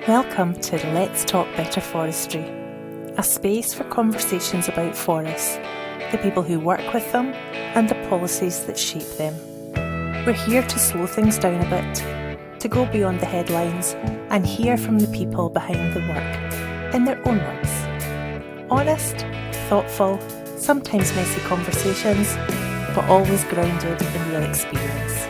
Welcome to Let's Talk Better Forestry, a space for conversations about forests, the people who work with them, and the policies that shape them. We're here to slow things down a bit, to go beyond the headlines and hear from the people behind the work, in their own words. Honest, thoughtful, sometimes messy conversations, but always grounded in real experience.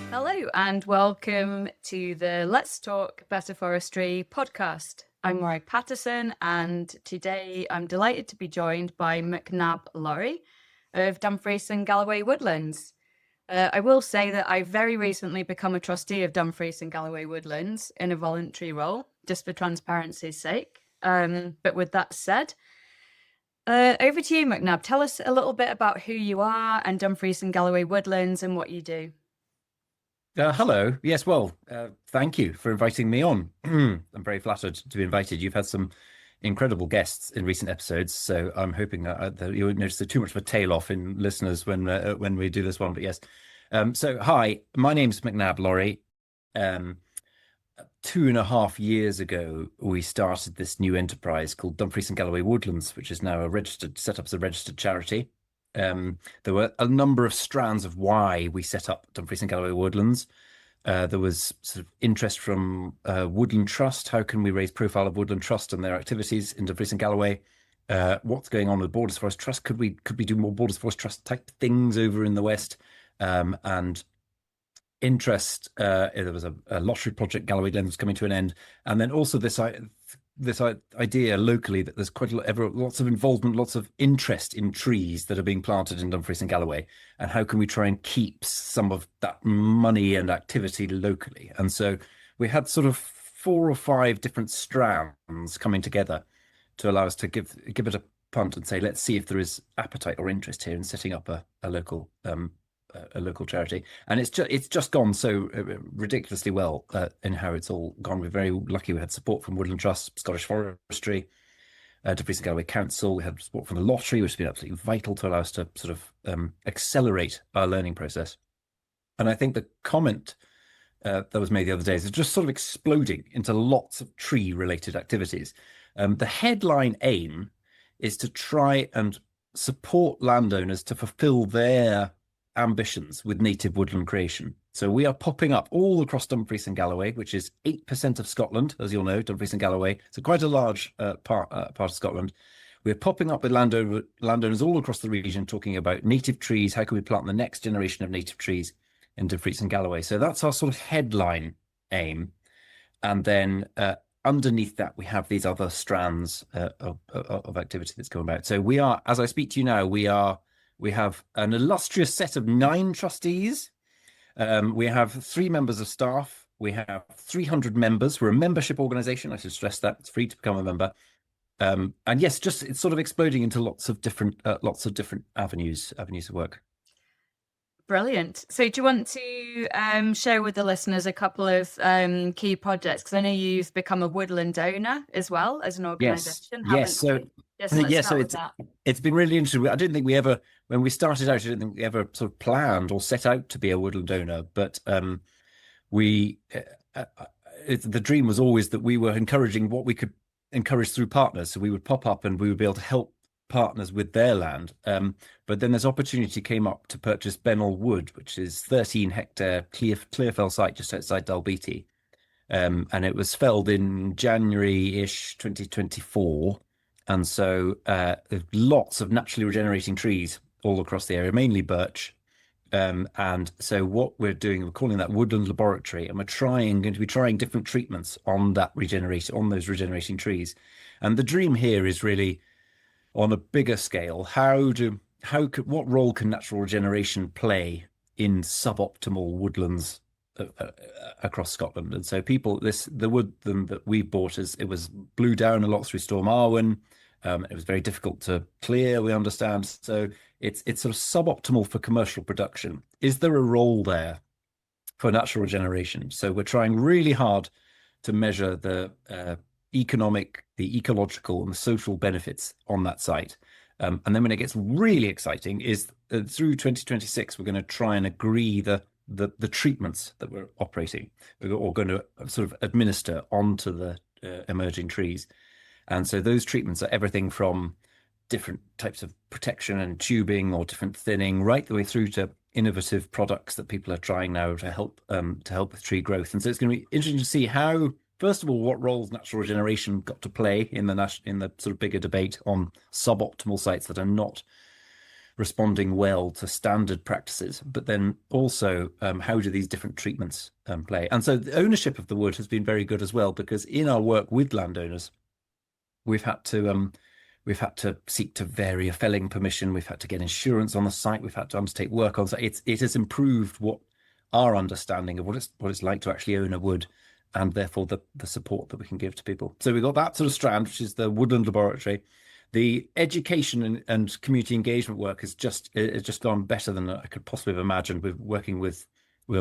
Hello and welcome to the Let's Talk Better Forestry podcast. I'm Morag Paterson, and today I'm delighted to be joined by McNabb Laurie of Dumfries and Galloway Woodlands. I will say that I've very recently become a trustee of Dumfries and Galloway Woodlands in a voluntary role, just for transparency's sake. But with that said, over to you, McNabb. Tell us a little bit about who you are and Dumfries and Galloway Woodlands and what you do. Hello. Yes, well, thank you for inviting me on. I'm very flattered to be invited. You've had some incredible guests in recent episodes, so I'm hoping that you won't notice too much of a tail off in listeners when we do this one. But yes, so hi, my name's McNabb Laurie. 2.5 years ago, we started this new enterprise called Dumfries and Galloway Woodlands, which is now set up as a registered charity. There were a number of strands of why we set up Dumfries and Galloway Woodlands. There was sort of interest from Woodland Trust. How can we raise profile of Woodland Trust and their activities in Dumfries and Galloway? What's going on with Borders Forest Trust? Could we do more Borders Forest Trust type things over in the West? And interest. There was a lottery project, Galloway Glen, was coming to an end, and then also this idea locally that there's quite lots of involvement, lots of interest in trees that are being planted in Dumfries and Galloway, and how can we try and keep some of that money and activity locally? And so we had sort of 4 or 5 different strands coming together to allow us to give it a punt and say, let's see if there is appetite or interest here in setting up a local charity. And it's just gone so ridiculously well in how it's all gone. We're very lucky. We had support from Woodland Trust, Scottish Forestry, Dumfries and Galloway Council. We had support from the lottery, which has been absolutely vital to allow us to sort of accelerate our learning process. And I think the comment that was made the other day is just sort of exploding into lots of tree-related activities. The headline aim is to try and support landowners to fulfill their ambitions with native woodland creation. So we are popping up all across Dumfries and Galloway, which is 8% of Scotland, as you'll know, Dumfries and Galloway. So quite a large part of Scotland. We're popping up with landowners all across the region talking about native trees. How can we plant the next generation of native trees in Dumfries and Galloway? So that's our sort of headline aim. And then underneath that, we have these other strands of activity that's going about. So we are, as I speak to you now, we have an illustrious set of 9 trustees. We have 3 members of staff. We have 300 members. We're a membership organisation. I should stress that it's free to become a member. And yes, it's sort of exploding into lots of different avenues of work. Brilliant. So do you want to share with the listeners a couple of key projects? Because I know you've become a woodland owner as well as an organisation. Yes. So it's been really interesting. I didn't think we ever, when we started out, I didn't think we ever sort of planned or set out to be a woodland owner. But the dream was always that we were encouraging what we could encourage through partners. So we would pop up and we would be able to help partners with their land. But then this opportunity came up to purchase Bennel Wood, which is 13-hectare clearfell site just outside Dalbeattie. And it was felled in January-ish 2024. And so there's lots of naturally regenerating trees all across the area, mainly birch. And so what we're doing, we're calling that Woodland Laboratory, and we're going to be trying different treatments on those regenerating trees. And the dream here is really on a bigger scale. What role can natural regeneration play in suboptimal woodlands across Scotland? And so the wood that we bought it was blew down a lot through Storm Arwen. It was very difficult to clear, we understand. So it's sort of suboptimal for commercial production. Is there a role there for natural regeneration? So we're trying really hard to measure the economic, the ecological, and the social benefits on that site. And then when it gets really exciting is through 2026, we're going to try and agree the the treatments that we're operating or going to sort of administer onto the emerging trees. And so those treatments are everything from different types of protection and tubing or different thinning, right the way through to innovative products that people are trying now to help with tree growth. And so it's going to be interesting to see how, first of all, what roles natural regeneration got to play in the sort of bigger debate on suboptimal sites that are not responding well to standard practices, but then also how do these different treatments play? And so the ownership of the wood has been very good as well, because in our work with landowners, we've had to seek to vary a felling permission. We've had to get insurance on the site. We've had to undertake work on site. It has improved what our understanding of what it's like to actually own a wood, and therefore the support that we can give to people. So we've got that sort of strand, which is the Woodland Laboratory. The education and community engagement work has just gone better than I could possibly have imagined. We're working with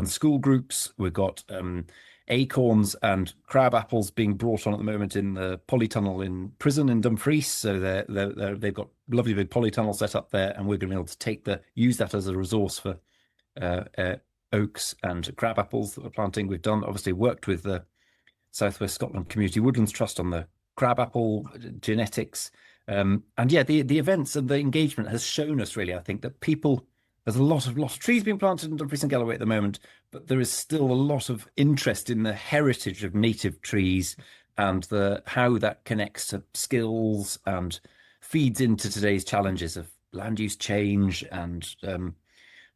school groups. We've got acorns and crab apples being brought on at the moment in the polytunnel in prison in Dumfries. So they've got lovely big polytunnel set up there, and we're going to be able to use that as a resource for oaks and crab apples that we're planting. We've obviously worked with the South West Scotland Community Woodlands Trust on the crabapple genetics. And yeah, the events and the engagement has shown us really, I think, that there's a lot of trees being planted in Dumfries and Galloway at the moment, but there is still a lot of interest in the heritage of native trees and how that connects to skills and feeds into today's challenges of land use change and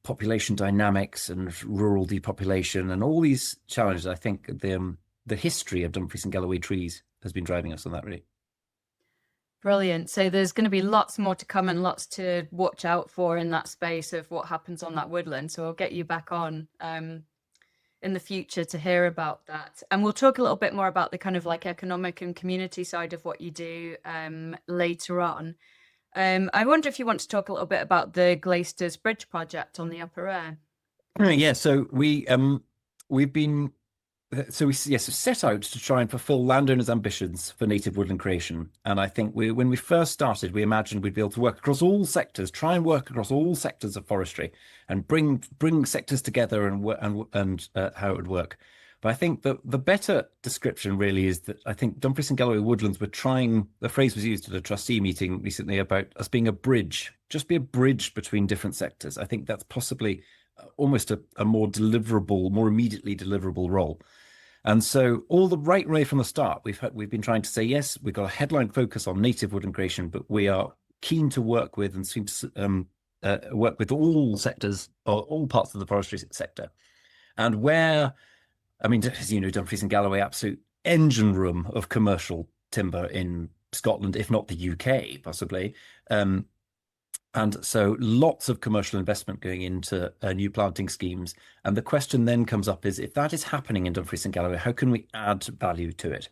population dynamics and rural depopulation and all these challenges. I think the history of Dumfries and Galloway trees has been driving us on that, really. Brilliant. So there's going to be lots more to come and lots to watch out for in that space of what happens on that woodland. So I'll get you back on in the future to hear about that. And we'll talk a little bit more about the kind of like economic and community side of what you do later on. I wonder if you want to talk a little bit about the Glaisters Bridge project on the Upper Air. Yeah, so we set out to try and fulfill landowners' ambitions for native woodland creation. And I think when we first started, we imagined we'd be able to work across all sectors, try and work across all sectors of forestry, and bring sectors together and how it would work. But I think the better description really is that I think Dumfries and Galloway Woodlands were trying. The phrase was used at a trustee meeting recently about us being a bridge, just be a bridge between different sectors. I think that's possibly almost a more deliverable, more immediately deliverable role. And so all the right way from the start, we've been trying to say, yes, we've got a headline focus on native woodland creation, but we are keen to work with and seem to work with all sectors or all parts of the forestry sector. And as you know, Dumfries and Galloway, absolute engine room of commercial timber in Scotland, if not the UK, possibly. And so lots of commercial investment going into new planting schemes. And the question then comes up is, if that is happening in Dumfries and Galloway, how can we add value to it?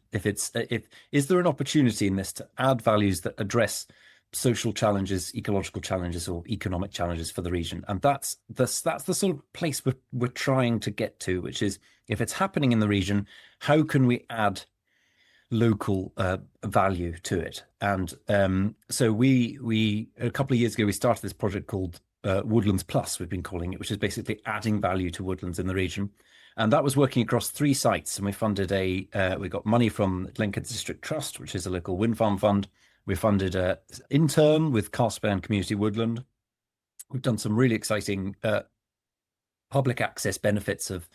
Is there an opportunity in this to add values that address social challenges, ecological challenges, or economic challenges for the region? And that's the sort of place we're trying to get to, which is, if it's happening in the region, how can we add local value to it? And so we a couple of years ago we started this project called Woodlands Plus, we've been calling it, which is basically adding value to woodlands in the region. And that was working across 3 sites. And we funded we got money from Glencoe District Trust, which is a local wind farm fund. We funded an intern with Carspan Community Woodland. We've done some really exciting public access benefits of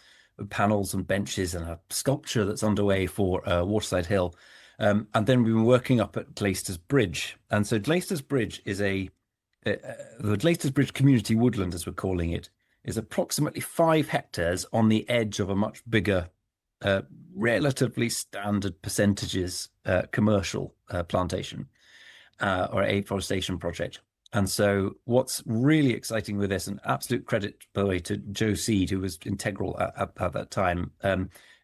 panels and benches and a sculpture that's underway for Waterside Hill. And then we've been working up at Glaisters Bridge. And so Glaisters Bridge is the Glaisters Bridge Community Woodland, as we're calling it, is approximately 5 hectares on the edge of a much bigger, relatively standard percentages commercial plantation or afforestation project. And so what's really exciting with this, and absolute credit, by the way, to Joe Seed, who was integral at that time,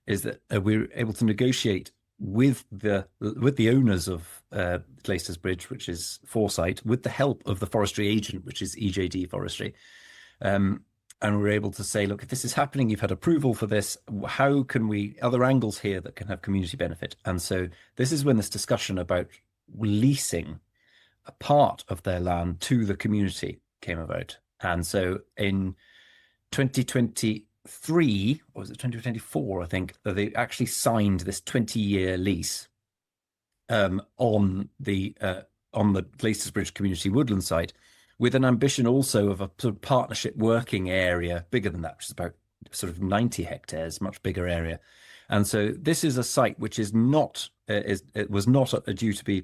is that we were able to negotiate with the owners of Glaisters Bridge, which is Foresight, with the help of the forestry agent, which is EJD Forestry. And we were able to say, look, if this is happening, you've had approval for this, how can other angles here that can have community benefit? And so this is when this discussion about leasing a part of their land to the community came about. And so in 2023, or was it 2024? I think they actually signed this 20-year lease on the Glaisters Bridge community woodland site, with an ambition also of a sort of partnership working area bigger than that, which is about sort of 90 hectares, much bigger area. And so this is a site which is not it was not due to be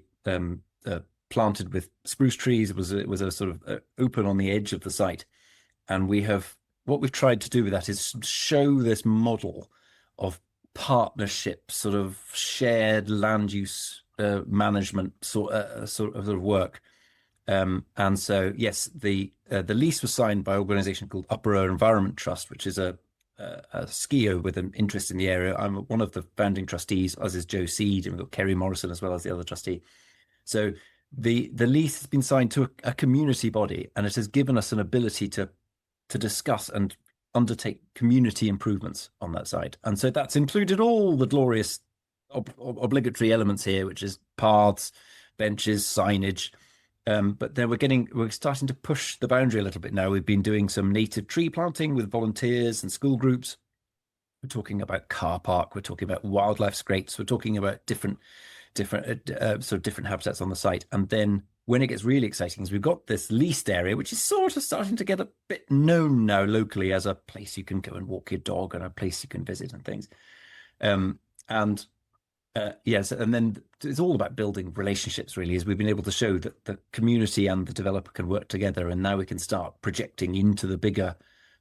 planted with spruce trees. It was a sort of open on the edge of the site, and what we've tried to do with that is show this model of partnership, sort of shared land use management sort of work. And so, yes, the lease was signed by an organisation called Upper Air Environment Trust, which is a SCIO with an interest in the area. I'm one of the founding trustees, as is Joe Seed, and we've got Kerry Morrison as well as the other trustee. So the lease has been signed to a community body, and it has given us an ability to discuss and undertake community improvements on that site. And so that's included all the glorious obligatory elements here, which is paths, benches, signage. But then we're starting to push the boundary a little bit now. We've been doing some native tree planting with volunteers and school groups. We're talking about car park. We're talking about wildlife scrapes. We're talking about different habitats on the site. And then when it gets really exciting is we've got this leased area, which is sort of starting to get a bit known now locally as a place you can go and walk your dog and a place you can visit and things. Yes, and then it's all about building relationships, really, as we've been able to show that the community and the developer can work together, and now we can start projecting into the bigger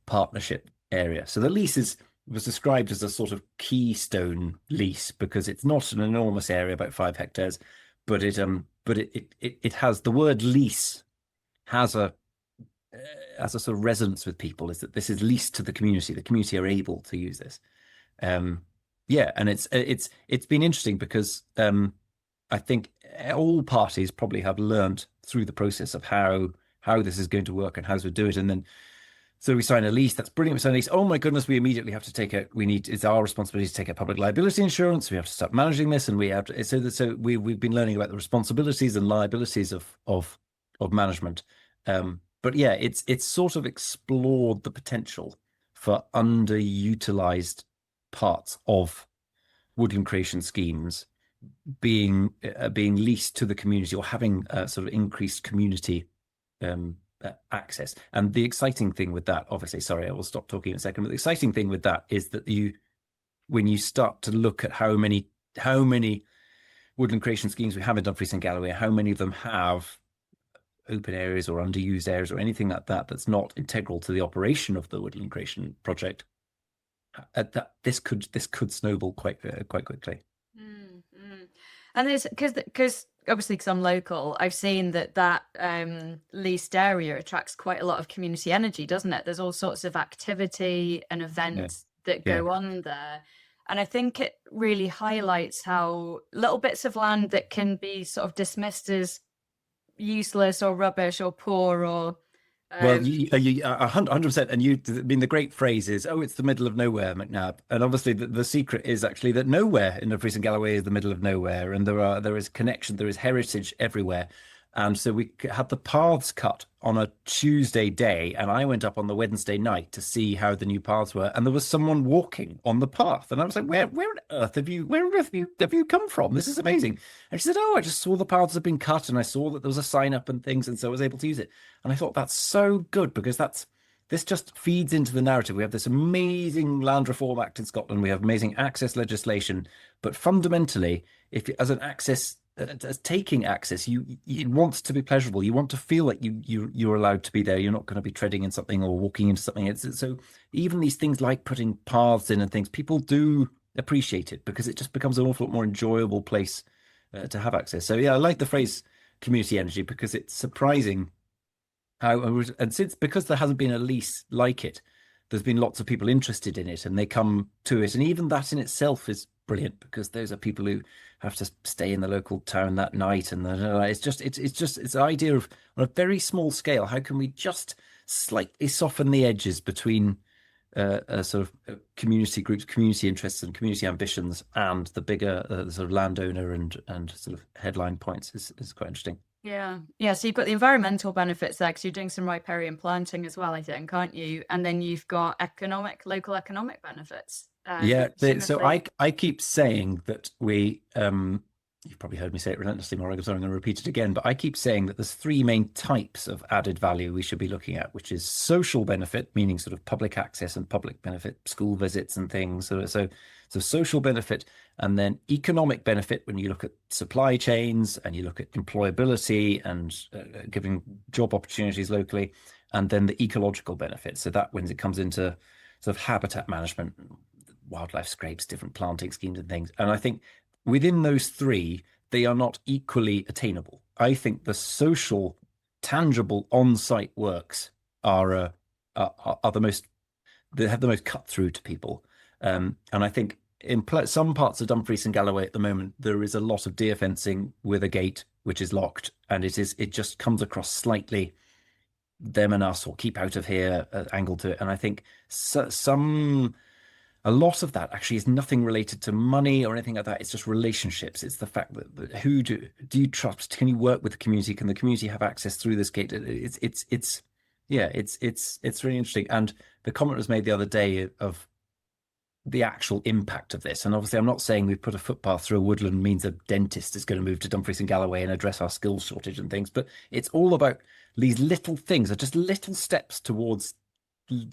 partnership area. So the lease was described as a sort of keystone lease because it's not an enormous area, about 5 hectares, but it has, the word lease has a sort of resonance with people, is that this is leased to the community. The community are able to use this. Yeah, and it's been interesting because I think all parties probably have learned through the process of how this is going to work and how to do it. And then so we sign a lease. That's brilliant. We sign a lease. Oh my goodness, we immediately have to it's our responsibility to take out public liability insurance. We have to start managing this, and we have to, so we've been learning about the responsibilities and liabilities of management. But yeah, it's sort of explored the potential for underutilized parts of woodland creation schemes being leased to the community, or having sort of increased community access. And the exciting thing with that, obviously, sorry, I will stop talking in a second, but the exciting thing with that is that when you start to look at how many woodland creation schemes we have in Dumfries and Galloway, how many of them have open areas or underused areas or anything like that that's not integral to the operation of the woodland creation project, that this could snowball quite quickly. And there's because obviously, because I'm local, I've seen that leased area attracts quite a lot of community energy, doesn't it? There's all sorts of activity and events that go on there. And I think it really highlights how little bits of land that can be sort of dismissed as useless or rubbish or poor or... Well, you 100%, and I mean, the great phrase is, "Oh, it's the middle of nowhere, McNabb." And obviously, the secret is actually that nowhere in Dumfries and Galloway is the middle of nowhere, and there is connection, there is heritage everywhere. And so we had the paths cut on a Tuesday day, and I went up on the Wednesday night to see how the new paths were, and there was someone walking on the path, and I was like, "Where on earth have you come from? This is amazing." And she said, "Oh, I just saw the paths had been cut, and I saw that there was a sign up and things, and so I was able to use it." And I thought that's so good, because this just feeds into the narrative. We have this amazing Land Reform Act in Scotland, we have amazing access legislation, but fundamentally, as taking access, it wants to be pleasurable. You want to feel like you're allowed to be there. You're not going to be treading in something or walking into something. So even these things like putting paths in and things, people do appreciate it because it just becomes an awful lot more enjoyable place to have access. So yeah, I like the phrase community energy because it's surprising because there hasn't been a lease like it, there's been lots of people interested in it and they come to it. And even that in itself is brilliant because those are people who have to stay in the local town that night. And it's an idea of, on a very small scale, how can we just slightly soften the edges between sort of community groups, community interests and community ambitions and the bigger sort of landowner and sort of headline points is quite interesting. Yeah. So you've got the environmental benefits there because you're doing some riparian planting as well, I think, aren't you? And then you've got local economic benefits. Yeah, so Presumably. I keep saying that you've probably heard me say it relentlessly, Morag, so I'm going to repeat it again, but I keep saying that there's three main types of added value we should be looking at, which is social benefit, meaning sort of public access and public benefit, school visits and things. So social benefit, and then economic benefit when you look at supply chains and you look at employability and giving job opportunities locally, and then the ecological benefit. So that when it comes into sort of habitat management, wildlife scrapes, different planting schemes and things. And I think within those three, they are not equally attainable. I think the social, tangible on-site works are the most, they have the most cut through to people. And I think in some parts of Dumfries and Galloway at the moment, there is a lot of deer fencing with a gate which is locked, and it just comes across slightly them and us, or keep out of here angle to it. And I think a lot of that actually is nothing related to money or anything like that. It's just relationships. It's the fact that who do you trust? Can you work with the community? Can the community have access through this gate? It's really interesting. And the comment was made the other day of the actual impact of this. And obviously, I'm not saying we've put a footpath through a woodland means a dentist is going to move to Dumfries and Galloway and address our skills shortage and things, but it's all about these little things, are just little steps towards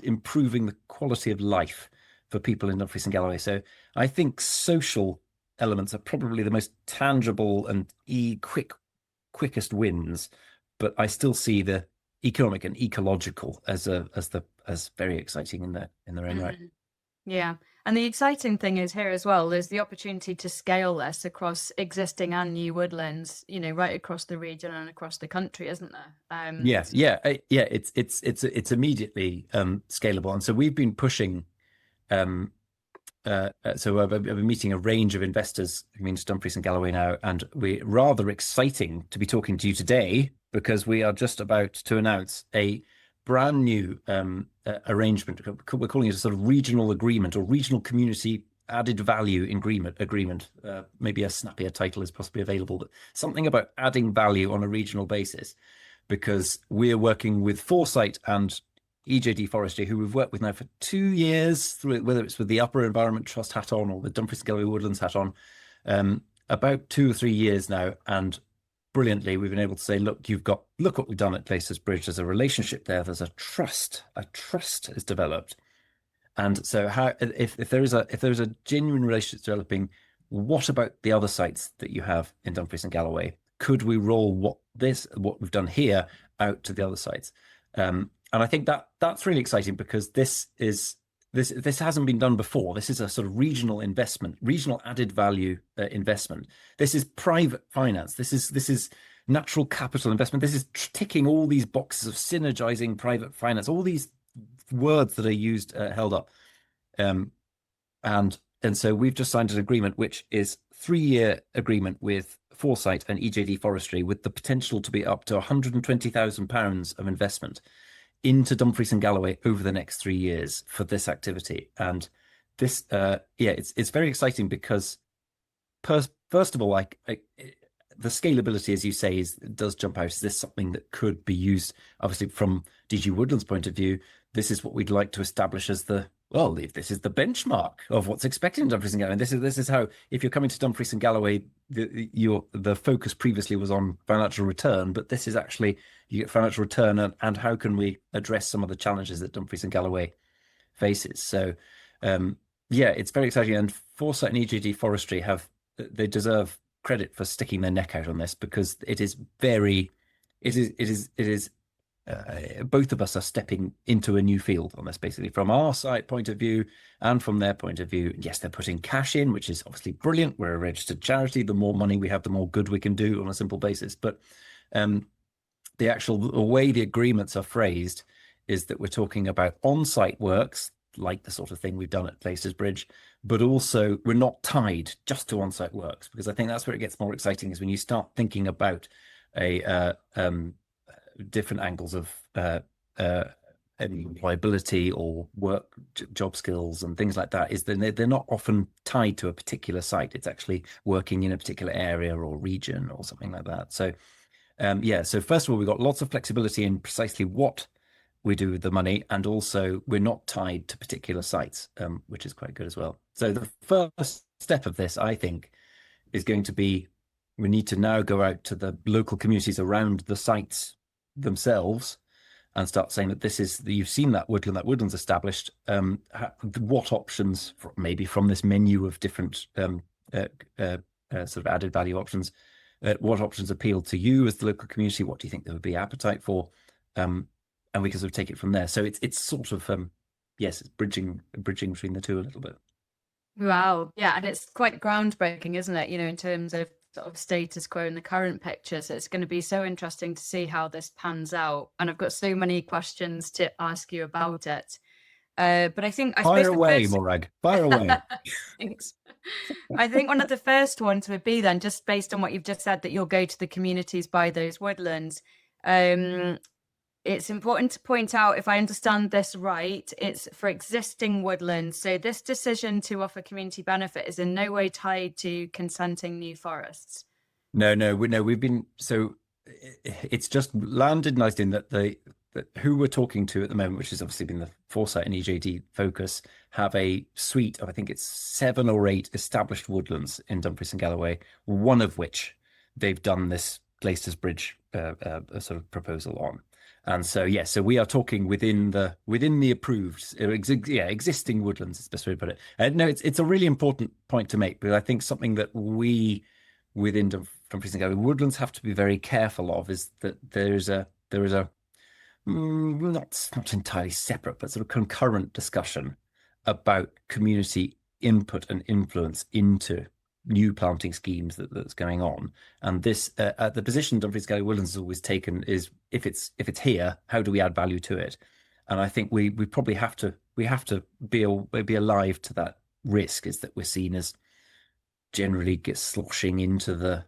improving the quality of life for people in Dumfries and Galloway. So I think social elements are probably the most tangible and quickest wins, but I still see the economic and ecological as very exciting in their own right. Yeah. And the exciting thing is here as well, there's the opportunity to scale this across existing and new woodlands, right across the region and across the country, isn't there? It's immediately scalable. And so we've been pushing, so I've been meeting a range of investors who means Dumfries and Galloway now, and we're rather exciting to be talking to you today because we are just about to announce a brand new arrangement. We're calling it a sort of regional agreement or regional community added value agreement. Maybe a snappier title is possibly available, but something about adding value on a regional basis, because we're working with Foresight and EJD Forestry, who we've worked with now for 2 years, through whether it's with the Upper Environment Trust hat on or the Dumfries and Galloway Woodlands hat on, about 2 or 3 years now. And brilliantly, we've been able to say, look what we've done at Glaisters Bridge. There's a relationship there. There's a trust is developed. And so if there is a genuine relationship developing, what about the other sites that you have in Dumfries and Galloway? Could we roll what we've done here out to the other sites? And I think that's really exciting, because this hasn't been done before. This is a sort of regional investment, regional added value investment. This is private finance. This is natural capital investment. This is ticking all these boxes of synergizing private finance, all these words that are used, held up. And so we've just signed an agreement, which is 3-year agreement with Foresight and EJD Forestry, with the potential to be up to £120,000 of investment into Dumfries and Galloway over the next 3 years for this activity. And this, it's very exciting because, first of all, the scalability, as you say, does jump out. Is this something that could be used? Obviously, from D&G Woodlands' point of view, this is what we'd like to establish as if this is the benchmark of what's expected in Dumfries and Galloway. And this is how, if you're coming to Dumfries and Galloway, the focus previously was on financial return, but this is actually, you get financial return and how can we address some of the challenges that Dumfries and Galloway faces. So it's very exciting. And Foresight and EJD Forestry they deserve credit for sticking their neck out on this, because it is both of us are stepping into a new field on this, basically, from our site point of view and from their point of view. Yes, they're putting cash in, which is obviously brilliant. We're a registered charity. The more money we have, the more good we can do on a simple basis. But the way the agreements are phrased is that we're talking about on-site works, like the sort of thing we've done at Glaisters Bridge, but also we're not tied just to on-site works, because I think that's where it gets more exciting, is when you start thinking about different angles of employability or work job skills and things like that, is that they're not often tied to a particular site. It's actually working in a particular area or region or something like that. So Yeah, so first of all, we've got lots of flexibility in precisely what we do with the money, and also we're not tied to particular sites, which is quite good as well. So the first step of this, I think, is going to be we need to now go out to the local communities around the sites themselves and start saying that this is you've seen that woodland's established. What options, maybe from this menu of different sort of added value options, what options appeal to you as the local community? What do you think there would be appetite for? And we can sort of take it from there. So it's sort of yes, it's bridging between the two a little bit. Wow. Yeah, and it's quite groundbreaking, isn't it? In terms of sort of status quo in the current picture. So it's going to be so interesting to see how this pans out. And I've got so many questions to ask you about it. But I think fire away, Morag. Fire away. Thanks. I think one of the first ones would be then, just based on what you've just said, that you'll go to the communities by those woodlands. It's important to point out, if I understand this right, it's for existing woodlands. So this decision to offer community benefit is in no way tied to consenting new forests. No, we've been, so it's just landed nicely in that who we're talking to at the moment, which has obviously been the Foresight and EJD focus, have a suite of, I think it's 7 or 8 established woodlands in Dumfries and Galloway, one of which they've done this Glaisters Bridge sort of proposal on. And so, so we are talking within the approved, existing woodlands is the best way to put it. No, it's a really important point to make, but I think something that we within Dumfries and Galloway woodlands have to be very careful of is that there is a not entirely separate, but sort of concurrent discussion about community input and influence into new planting schemes that's going on. And this the position Dumfries Galloway Woodlands has always taken is if it's here, how do we add value to it? And I think we probably have to be alive to that risk, is that we're seen as generally sloshing into the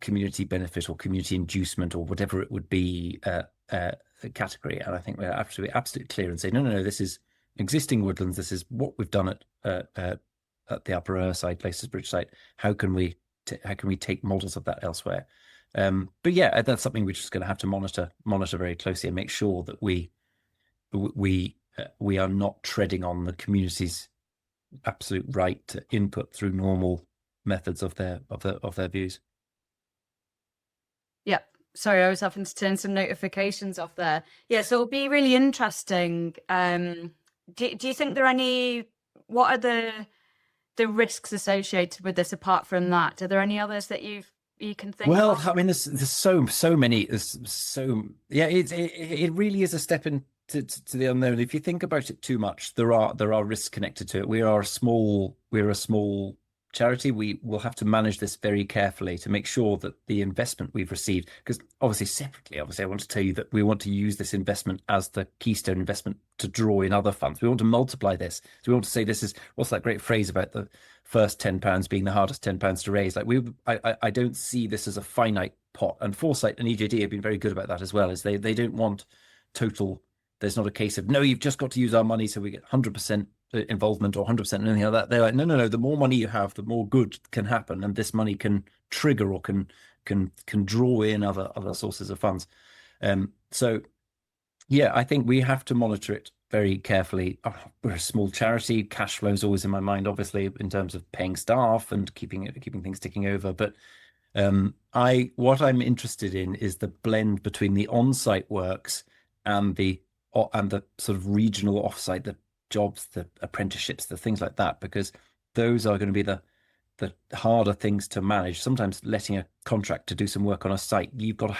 community benefit or community inducement or whatever it would be category. And I think we have to be absolutely clear and say no, this is existing woodlands, this is what we've done at the Upper Erside Glaisters Bridge site. How can we take models of that elsewhere? But yeah, that's something we're just going to have to monitor very closely and make sure that we are not treading on the community's absolute right to input through normal methods of their views. Yeah. Sorry, I was having to turn some notifications off there. Yeah, so it'll be really interesting. Do you think there are what are the risks associated with this apart from that? Are there any others that you can think of? I mean, there's so many. It really is a step into the unknown. If you think about it too much, there are risks connected to it. We're a small charity. We will have to manage this very carefully to make sure that the investment we've received, because obviously I want to tell you that we want to use this investment as the Keystone investment to draw in other funds. We want to multiply this. So we want to say this is, what's that great phrase about the first £10 being the hardest £10 to raise? Like I don't see this as a finite pot. And Foresight and EJD have been very good about that as well, as they don't want total. There's not a case of, no, you've just got to use our money so we get 100% involvement or 100% anything like that. They're like, no, the more money you have, the more good can happen, and this money can trigger or can draw in other sources of funds. So yeah, I think we have to monitor it very carefully. We're a small charity. Cash flow is always in my mind, obviously, in terms of paying staff and keeping things ticking over. But what I'm interested in is the blend between the on-site works and the sort of regional off-site, the jobs, the apprenticeships, the things like that, because those are going to be the harder things to manage. Sometimes letting a contractor do some work on a site, you've got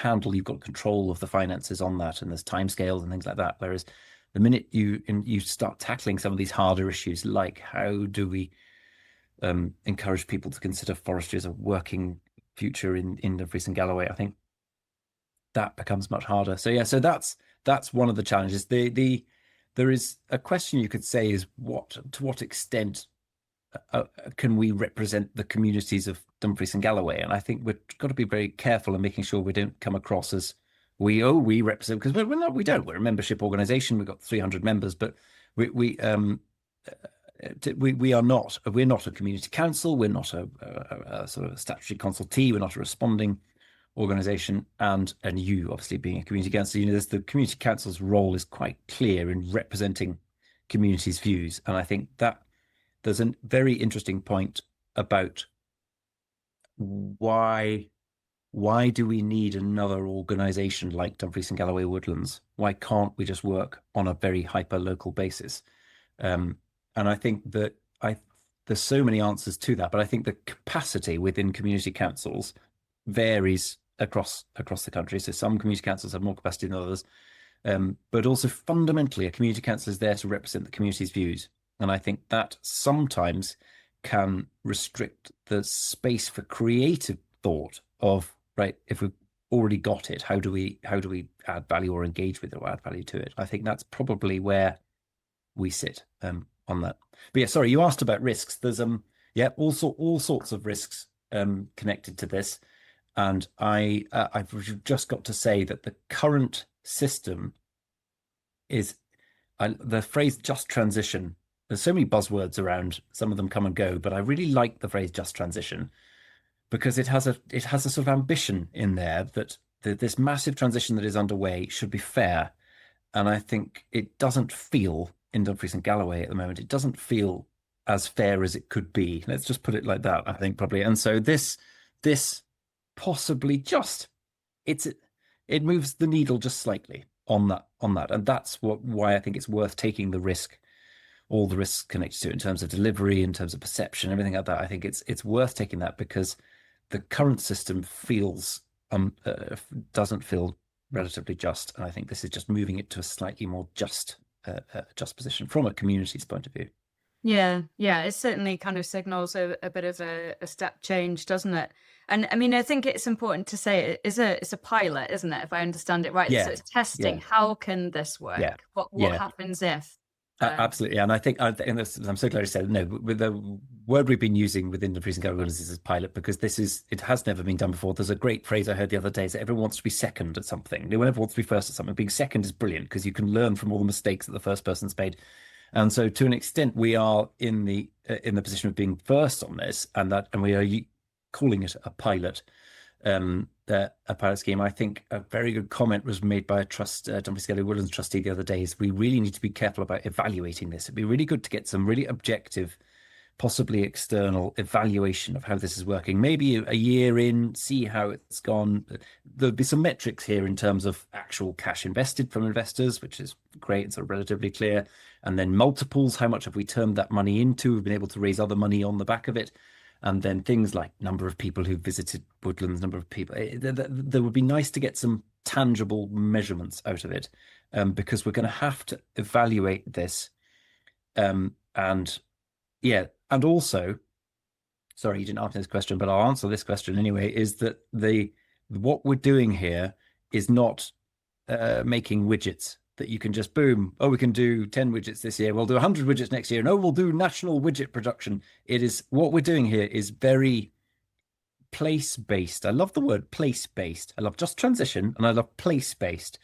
control of the finances on that, and there's timescales and things like that. Whereas the minute you start tackling some of these harder issues, like how do we encourage people to consider forestry as a working future in Dumfries and Galloway, I think that becomes much harder. So yeah, so that's one of the challenges. There is a question you could say is to what extent can we represent the communities of Dumfries and Galloway? And I think we've got to be very careful in making sure we don't come across as we represent, because we don't. We're a membership organisation. We've got 300 members, but we are not. We're not a community council. We're not a sort of a statutory consultee. We're not a responding organization, and you obviously being a community council, the community council's role is quite clear in representing communities' views. And I think that there's a very interesting point about why do we need another organization like Dumfries and Galloway Woodlands? Why can't we just work on a very hyper local basis? And I think that there's so many answers to that, but I think the capacity within community councils varies across the country. So some community councils have more capacity than others, but also fundamentally, a community council is there to represent the community's views, and I think that sometimes can restrict the space for creative thought of, right, if we've already got it, how do we add value or engage with it or add value to it? I think that's probably where we sit on that. But yeah, sorry, you asked about risks. There's all sorts of risks connected to this, and I've just got to say that the current system is the phrase "just transition." There's so many buzzwords around. Some of them come and go, but I really like the phrase "just transition" because it has a sort of ambition in there that this massive transition that is underway should be fair, and I think it doesn't feel in Dumfries and Galloway at the moment. It doesn't feel as fair as it could be. Let's just put it like that, I think, probably. And so this possibly just it moves the needle just slightly on that, and that's why I think it's worth taking the risk, all the risks connected to it in terms of delivery, in terms of perception, everything like that. I think it's worth taking that because the current system doesn't feel relatively just, and I think this is just moving it to a slightly more just position from a community's point of view. Yeah, it certainly kind of signals a bit of a step change, doesn't it? And I mean, I think it's important to say it's a pilot, isn't it? If I understand it right. Yeah. So it's testing. Yeah. How can this work? Yeah. What happens if? Absolutely. And I think, I'm so glad you said, no, with the word we've been using within the Dumfries and Galloway Woodlands is pilot, because it has never been done before. There's a great phrase I heard the other day, is that everyone wants to be second at something. No one ever wants to be first at something. Being second is brilliant because you can learn from all the mistakes that the first person's made. And so to an extent, we are in the position of being first on this, and we are calling it a pilot. A pilot scheme. I think a very good comment was made by a Dumfries Galloway Woodlands trustee the other day, is we really need to be careful about evaluating this. It'd be really good to get some really objective, possibly external evaluation of how this is working. Maybe a year in, see how it's gone. There'll be some metrics here in terms of actual cash invested from investors, which is great and sort of relatively clear. And then multiples, how much have we turned that money into? We've been able to raise other money on the back of it. And then things like number of people who visited Woodlands, number of people. There would be nice to get some tangible measurements out of it, because we're going to have to evaluate this. And also, sorry, you didn't answer this question, but I'll answer this question anyway, is that what we're doing here is not making widgets that you can just boom, oh, we can do 10 widgets this year, we'll do 100 widgets next year, no, we'll do national widget production. It is, what we're doing here is very place-based. I love the word place-based. I love just transition, and I love place-based.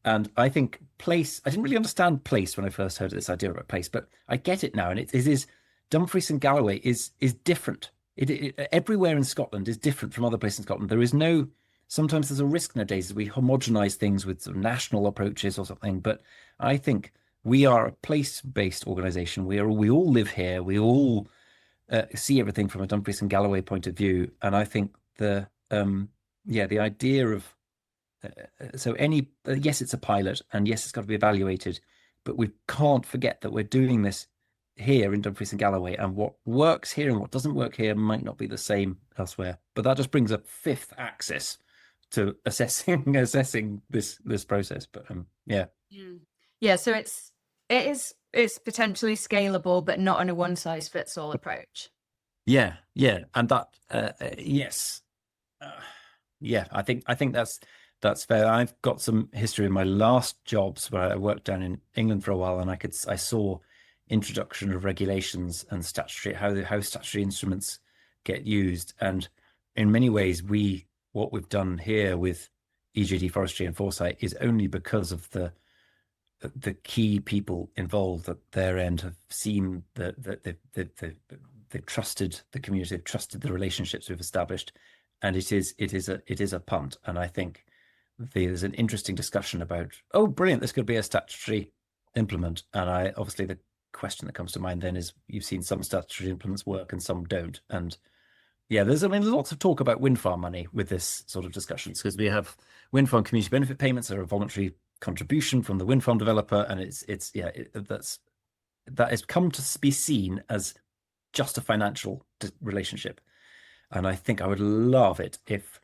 And I think place, I didn't really understand place when I first heard this idea about place, but I get it now. And it is Dumfries and Galloway is different. It everywhere in Scotland is different from other places in Scotland. There is no, sometimes there's a risk nowadays that we homogenize things with sort of national approaches or something. But I think we are a place-based organization. We all live here. We all see everything from a Dumfries and Galloway point of view. And I think the idea of yes, it's a pilot, and yes, it's got to be evaluated, but we can't forget that we're doing this here in Dumfries and Galloway, and what works here and what doesn't work here might not be the same elsewhere. But that just brings a fifth axis to assessing this process. But so it's potentially scalable, but not on a one size fits all approach. And that yes, I think that's fair. I've got some history in my last jobs where I worked down in England for a while, and I saw introduction of regulations and statutory, how statutory instruments get used. And in many ways, what we've done here with EJD Forestry and Foresight is only because of the key people involved at their end have seen they've trusted the community, they've trusted the relationships we've established, and it is a punt. And I think there's an interesting discussion about, oh, brilliant, this could be a statutory implement. And obviously the question that comes to mind then is, you've seen some statutory implements work and some don't. And yeah, there's lots of talk about wind farm money with this sort of discussions, because we have wind farm community benefit payments are a voluntary contribution from the wind farm developer, and that has come to be seen as just a financial relationship. And I think I would love it if,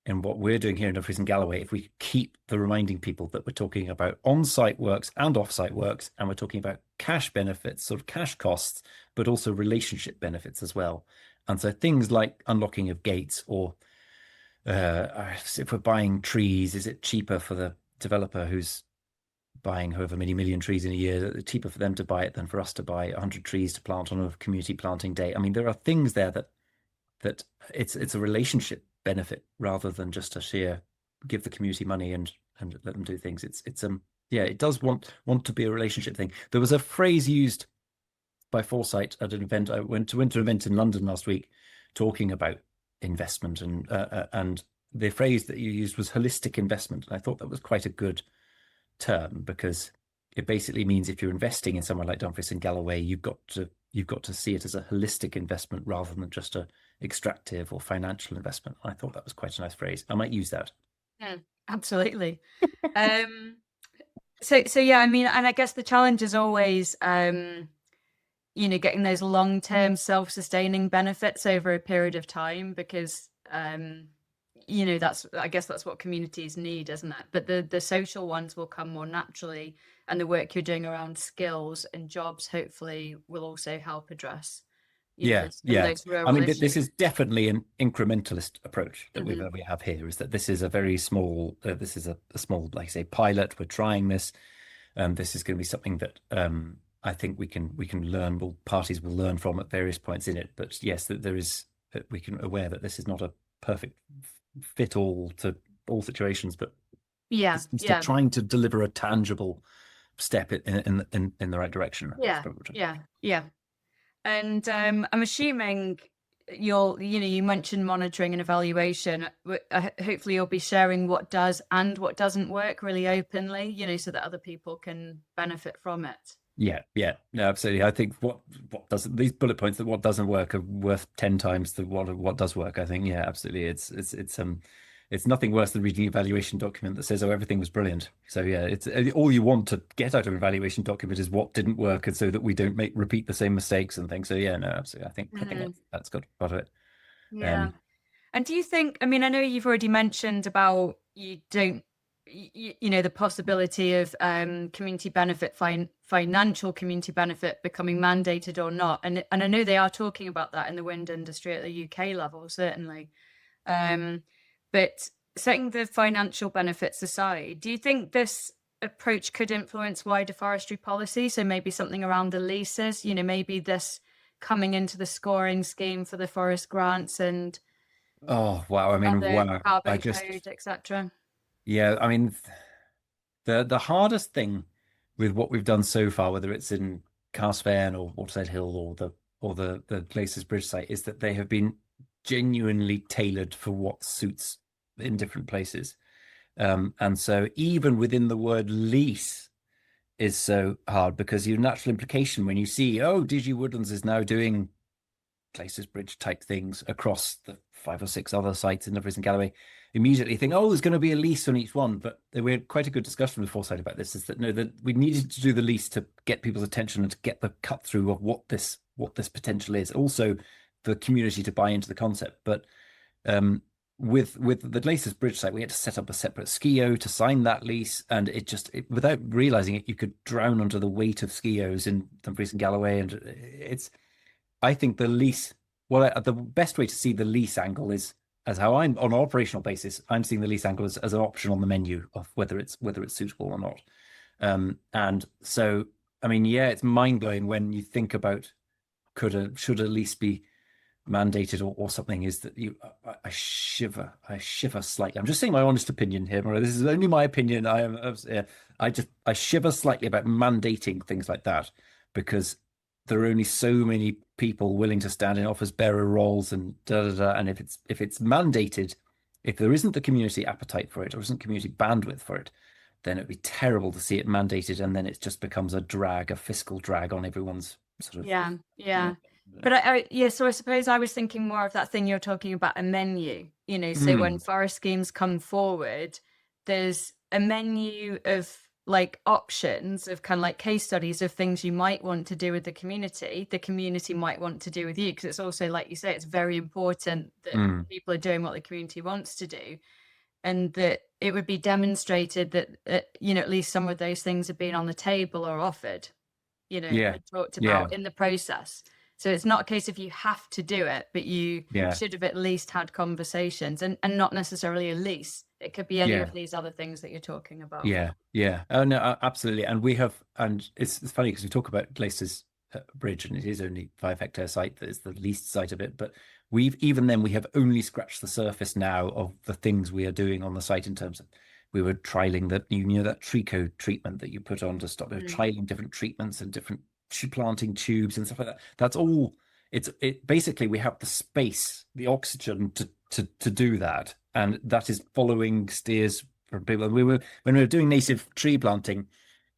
in what we're doing here in Dumfries and Galloway, if we keep reminding people that we're talking about on-site works and off-site works, and we're talking about cash benefits, sort of cash costs, but also relationship benefits as well. And so things like unlocking of gates, or if we're buying trees, is it cheaper for the developer who's buying however many million trees in a year, cheaper for them to buy it than for us to buy 100 trees to plant on a community planting day? I mean, there are things there that it's a relationship benefit rather than just a sheer give the community money and let them do things. It does want to be a relationship thing. There was a phrase used by Foresight at an event. I went to an event in London last week talking about investment, and the phrase that you used was holistic investment. And I thought that was quite a good term, because it basically means if you're investing in somewhere like Dumfries and Galloway, you've got to see it as a holistic investment rather than just a extractive or financial investment. I thought that was quite a nice phrase. I might use that. Yeah, absolutely. So yeah, I mean, and I guess the challenge is always, getting those long-term self-sustaining benefits over a period of time, because, that's what communities need, isn't it? But the social ones will come more naturally, and the work you're doing around skills and jobs hopefully will also help address those rural I mean, issues. this is definitely an incrementalist approach that we have here, is that this is a very small, this is a small, like I say, pilot. We're trying this. This is going to be something that I think we can learn, parties will learn from at various points in it. But yes, that there is, we can aware that this is not a perfect fit all to all situations, but it's trying to deliver a tangible step in the right direction. Yeah. And I'm assuming you mentioned monitoring and evaluation. Hopefully you'll be sharing what does and what doesn't work really openly, so that other people can benefit from it. Yeah, no, absolutely. I think what doesn't, these bullet points that what doesn't work are worth 10 times the what does work. I think, yeah, absolutely. It's nothing worse than reading an evaluation document that says, oh, everything was brilliant. So yeah, it's all you want to get out of an evaluation document is what didn't work, and so that we don't repeat the same mistakes and things. So yeah, no, absolutely. I think that's got part of it. Yeah. And do you think, I mean, I know you've already mentioned about you don't, the possibility of community benefit, financial community benefit becoming mandated or not. And I know they are talking about that in the wind industry at the UK level, certainly. But setting the financial benefits aside, do you think this approach could influence wider forestry policy? So maybe something around the leases, maybe this coming into the scoring scheme for the forest grants and carbon code, etc. Yeah, I mean, the hardest thing with what we've done so far, whether it's in Carsfairn or Waterside Hill or the Glaisters Bridge site, is that they have been genuinely tailored for what suits in different places. And so even within the word lease is so hard, because your natural implication when you see, D&G Woodlands is now doing Glaisters Bridge type things across the 5 or 6 other sites in Dumfries and Galloway, immediately think, there's going to be a lease on each one. But we had quite a good discussion with Foresight about this, is that no, that we needed to do the lease to get people's attention and to get the cut through of what this potential is. Also, the community to buy into the concept. But with the Glaisters Bridge site, we had to set up a separate SCIO to sign that lease, and without realizing it, you could drown under the weight of SCIOs in Dumfries and Galloway. And I think the lease, the best way to see the lease angle is as how I'm on an operational basis. I'm seeing the lease angle as an option on the menu of whether it's suitable or not. And so, I mean, yeah, it's mind blowing when you think about should a lease be mandated or something. Is that I shiver slightly. I'm just saying my honest opinion here, Maria. This is only my opinion. I shiver slightly about mandating things like that, because there are only so many people willing to stand in office bearer roles and and if it's mandated, if there isn't the community appetite for it or isn't community bandwidth for it, then it'd be terrible to see it mandated, and then it just becomes a fiscal drag on everyone's sort of. Yeah. But so I suppose I was thinking more of that thing you're talking about, a menu, so when forest schemes come forward, there's a menu of like options of kind of like case studies of things you might want to do with the community might want to do with you, because it's also, like you say, it's very important that people are doing what the community wants to do, and that it would be demonstrated that at least some of those things have been on the table or offered, and talked about in the process. So it's not a case of you have to do it, but you should have at least had conversations, and not necessarily a lease. It could be any of these other things that you're talking about. Yeah. Oh no, absolutely. And it's funny because we talk about Glaisters Bridge, and it is only 5-hectare site that is the least site of it, but we have only scratched the surface now of the things we are doing on the site in terms of, we were trialing that, that Trico treatment that you put on to stop. We were trialing different treatments and different planting tubes and stuff like that. That's all. It basically, we have the space, the oxygen to do that, and that is following steers from people. When we were doing native tree planting,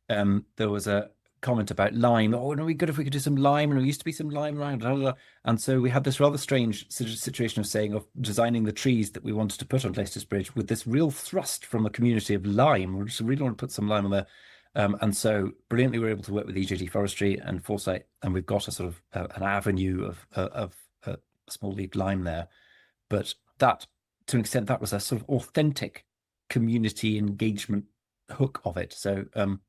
there was a comment about lime. Oh, no, we good if we could do some lime, and there used to be some lime around. Blah, blah, blah. And so we had this rather strange situation of designing the trees that we wanted to put on Glaisters Bridge with this real thrust from the community of lime. We just really want to put some lime on there. And so brilliantly, we're able to work with EJD Forestry and Foresight, and we've got a sort of an avenue of small leaf lime there. But that, to an extent, that was a sort of authentic community engagement hook of it. So I'm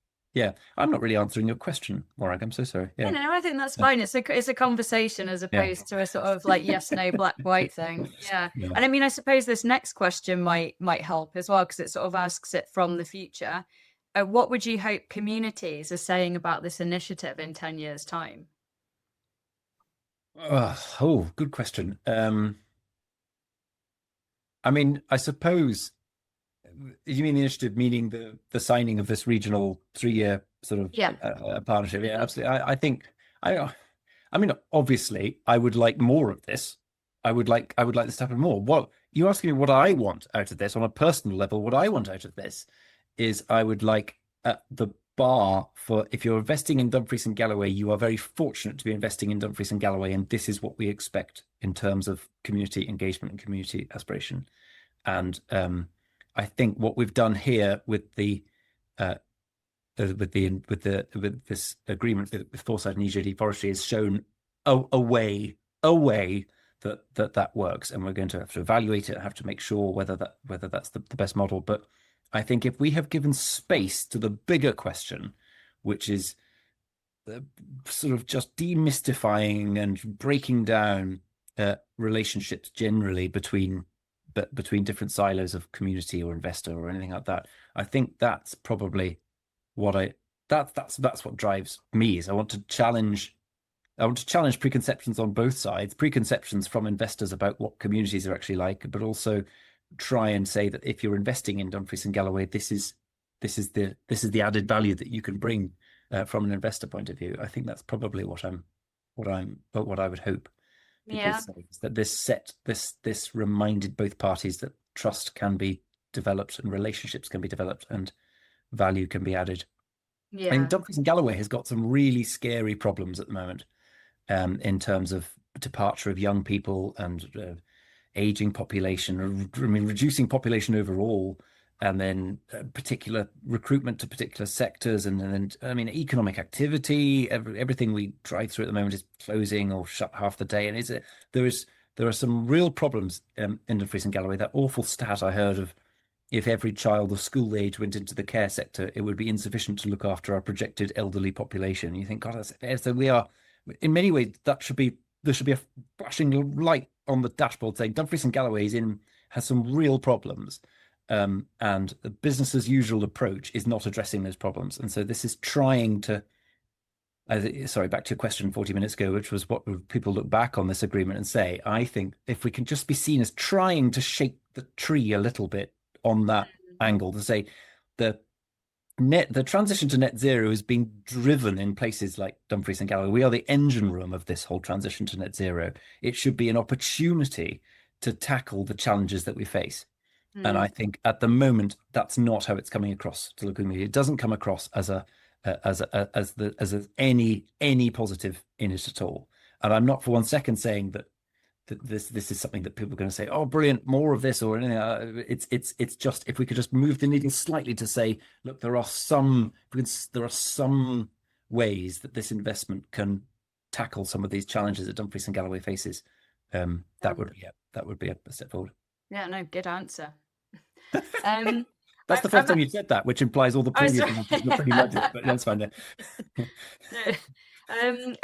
not really answering your question, Morag. I'm so sorry. No, I think that's fine. It's a conversation as opposed to a sort of like yes, no, black, white thing. Yeah. And I mean, I suppose this next question might help as well, because it sort of asks it from the future. What would you hope communities are saying about this initiative in 10 years' time? Good question. I mean, I suppose, you mean the initiative, meaning the signing of this regional 3-year sort of partnership? Yeah, absolutely. I mean, obviously, I would like more of this. I would like this to happen more. What you asking me what I want out of this on a personal level? What I want out of this is, I would like the bar for, if you're investing in Dumfries and Galloway, you are very fortunate to be investing in Dumfries and Galloway, and this is what we expect in terms of community engagement and community aspiration. And I think what we've done here with this agreement with Foresight and EJD Forestry has shown a way that works, and we're going to have to evaluate it, have to make sure whether that's the best model. But I think if we have given space to the bigger question, which is sort of just demystifying and breaking down relationships generally between different silos of community or investor or anything like that, I think that's probably that's what drives me. Is I want to challenge preconceptions on both sides, preconceptions from investors about what communities are actually like, but also try and say that if you're investing in Dumfries and Galloway, this is the added value that you can bring from an investor point of view. I think that's probably what I would hope. Because that this reminded both parties that trust can be developed and relationships can be developed and value can be added. I mean, Dumfries and Galloway has got some really scary problems at the moment, in terms of departure of young people and aging population. I mean, reducing population overall, and then particular recruitment to particular sectors, and then I mean, economic activity. Everything we drive through at the moment is closing or shut half the day, and there are some real problems in Dumfries and Galloway. That awful stat I heard of, if every child of school age went into the care sector, it would be insufficient to look after our projected elderly population. You think, God, so we are, in many ways, there should be a flashing light on the dashboard saying Dumfries and Galloway has some real problems, and the business as usual approach is not addressing those problems. And so this is trying to, sorry, back to your question 40 minutes ago, which was what would people look back on this agreement and say? I think if we can just be seen as trying to shake the tree a little bit on that angle, to say the the transition to net zero is being driven in places like Dumfries and Galloway. We are the engine room of this whole transition to net zero. It should be an opportunity to tackle the challenges that we face. And I think at the moment that's not how it's coming across to local media. It doesn't come across as any positive in it at all. And I'm not for one second saying that this is something that people are going to say, oh, brilliant, more of this or anything. It's just, if we could just move the needle slightly to say, look, there are some ways that this investment can tackle some of these challenges that Dumfries and Galloway faces. That would be a step forward. Yeah, no, good answer. That's the first time you said that, which implies all the previous ones were pretty logic, but that's fine.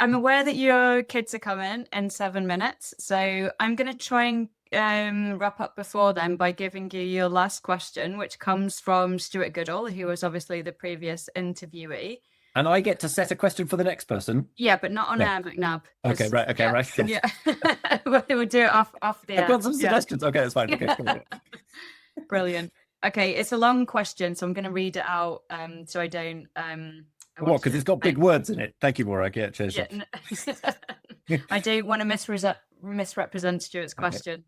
I'm aware that your kids are coming in 7 minutes, so I'm going to try and wrap up before then by giving you your last question, which comes from Stuart Goodall, who was obviously the previous interviewee. And I get to set a question for the next person? Yeah, but not on air, McNabb. Okay, right. Yeah. We'll do it off the air. I've got some suggestions. Okay, that's fine. Okay, brilliant. Okay, it's a long question, so I'm going to read it out so I don't... what, because it's got big words in it. Thank you, Morag. Yeah, cheers. Yeah, I don't want to misrepresent Stuart's question.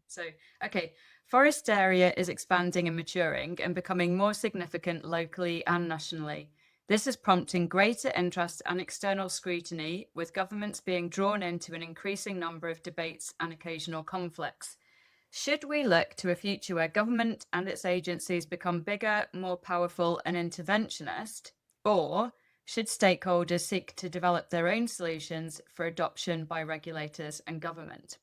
Okay. Forest area is expanding and maturing and becoming more significant locally and nationally. This is prompting greater interest and external scrutiny, with governments being drawn into an increasing number of debates and occasional conflicts. Should we look to a future where government and its agencies become bigger, more powerful and interventionist, or should stakeholders seek to develop their own solutions for adoption by regulators and government?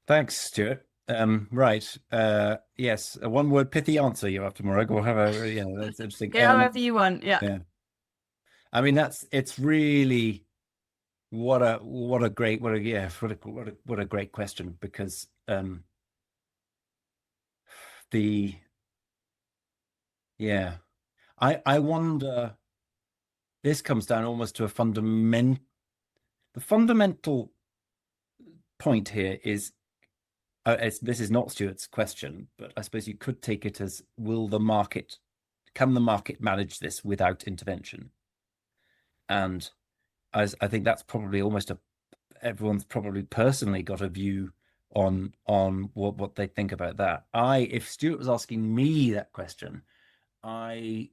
Thanks, Stuart. Right. Yes, a one-word pithy answer you're after, Morag. We'll have that's interesting. However you want. Yeah. I mean, it's really what a great question, because I wonder, this comes down almost to the fundamental point here is, this is not Stuart's question, but I suppose you could take it as, can the market manage this without intervention? And I think that's probably everyone's probably personally got a view on what they think about that. If Stuart was asking me that question, I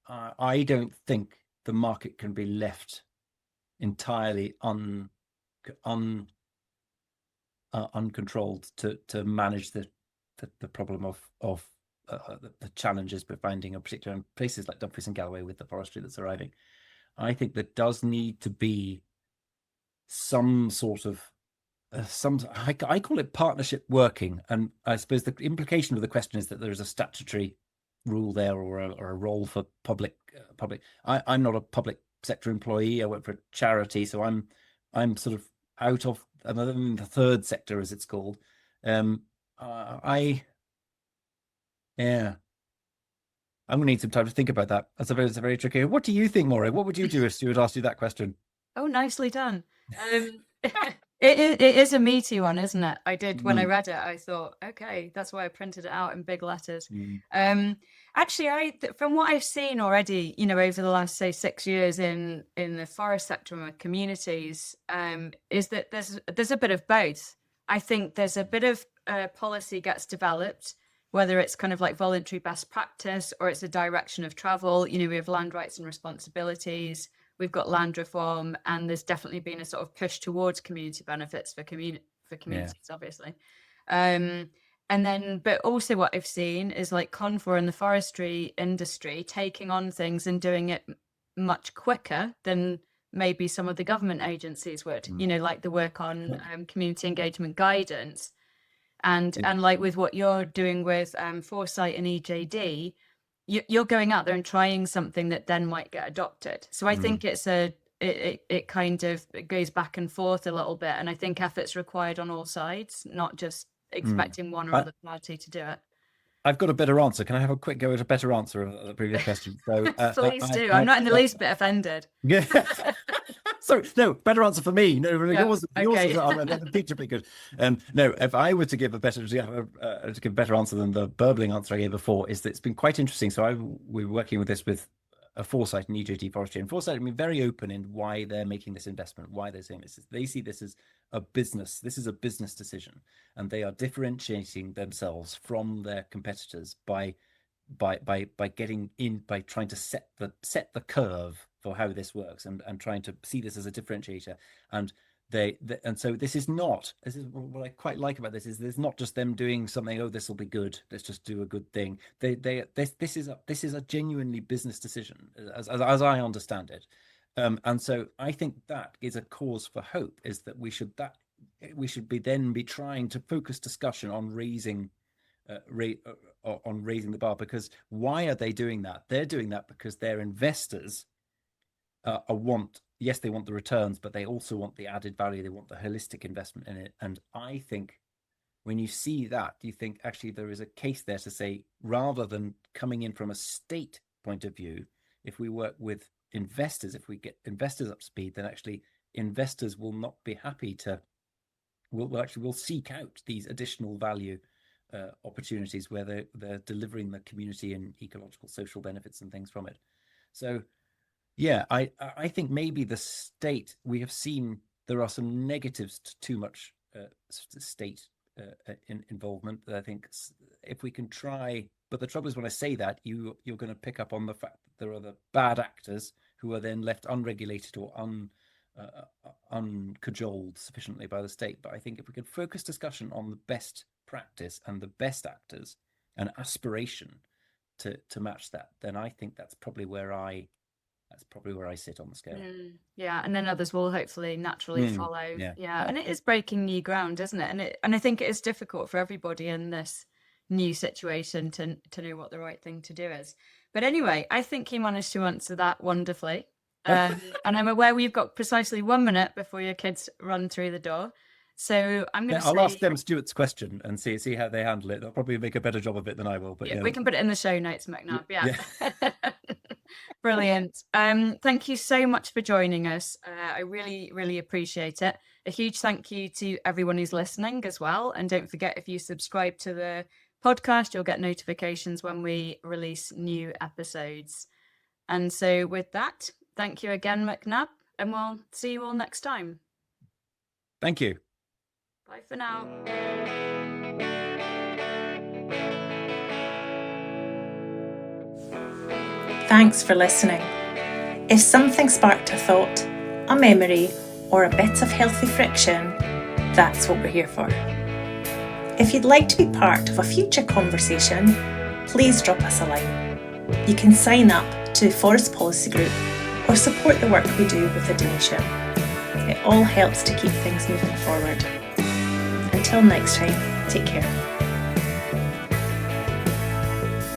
don't think the market can be left entirely uncontrolled to manage the problem of the challenges we're finding, in particular in places like Dumfries and Galloway with the forestry that's arriving. I think there does need to be some sort of I call it partnership working, and I suppose the implication of the question is that there is a statutory rule there or a role for public. I'm not a public sector employee. I work for a charity, so I'm sort of out of, I'm in the third sector, as it's called. I'm going to need some time to think about that. That's a very tricky. What do you think, Morag? What would you do if Stuart asked you that question? Oh, nicely done. It is a meaty one, isn't it? I did, when I read it, I thought, okay, that's why I printed it out in big letters. Actually, from what I've seen already, over the last, say, 6 years in the forest sector and with communities, is that there's a bit of both. I think there's a bit of policy gets developed, whether it's kind of like voluntary best practice or it's a direction of travel. We have land rights and responsibilities. We've got land reform, and there's definitely been a sort of push towards community benefits for communities, obviously. But also what I've seen is like Confor and the forestry industry taking on things and doing it much quicker than maybe some of the government agencies would, like the work on community engagement guidance. And like with what you're doing with Foresight and EJD, you're going out there and trying something that then might get adopted. So I think it kind of goes back and forth a little bit. And I think effort's required on all sides, not just expecting one or other party to do it. I've got a better answer. Can I have a quick go at a better answer of the previous question? So, please do. I'm not in the least bit offended. Yeah. Sorry, no, better answer for me. No, Yeah, yours okay. is the picture pretty good. No, if I were to give a better answer than the burbling answer I gave before, is that it's been quite interesting. So we were working with this with a Foresight and EJT Forestry, and Foresight have been very open in why they're making this investment, why they're saying this. They see this as a business. This is a business decision, and they are differentiating themselves from their competitors by getting in, by trying to set the curve for how this works, and trying to see this as a differentiator. And so this is what I quite like about this is there's not just them doing something, oh, this will be good, let's just do a good thing. This is a genuinely business decision as I understand it. And so I think that is a cause for hope, is that we should be trying to focus discussion on raising the bar. Because why are they doing that? They're doing that because their investors they want the returns, but they also want the added value. They want the holistic investment in it. And I think when you see that, you think actually there is a case there to say, rather than coming in from a state point of view, if we work with investors, if we get investors up to speed, then actually investors will not be happy to will seek out these additional value opportunities where they're delivering the community and ecological social benefits and things from it. So yeah, I think maybe the state, we have seen there are some negatives to too much state involvement. I think if we can try, but the trouble is when I say that, you're going to pick up on the fact that there are the bad actors who are then left unregulated or uncajoled sufficiently by the state. But I think if we could focus discussion on the best practice and the best actors and aspiration to match that, then I think that's probably where I sit on the scale. Yeah, and then others will hopefully naturally follow. Yeah, and it is breaking new ground, isn't it? And I think it is difficult for everybody in this new situation to know what the right thing to do is. But anyway, I think he managed to answer that wonderfully. And I'm aware we've got precisely 1 minute before your kids run through the door. So I'm going to I'll ask them Stuart's question and see how they handle it. They'll probably make a better job of it than I will. But we can put it in the show notes, McNabb. Yeah. Brilliant. Thank you so much for joining us. I really, really appreciate it. A huge thank you to everyone who's listening as well. And don't forget, if you subscribe to the podcast, you'll get notifications when we release new episodes. And so with that, thank you again, McNabb, and we'll see you all next time. Thank you. Bye for now. Thanks for listening. If something sparked a thought, a memory, or a bit of healthy friction, that's what we're here for. If you'd like to be part of a future conversation, please drop us a line. You can sign up to Forest Policy Group or support the work we do with a donation. It all helps to keep things moving forward. Until next time, take care.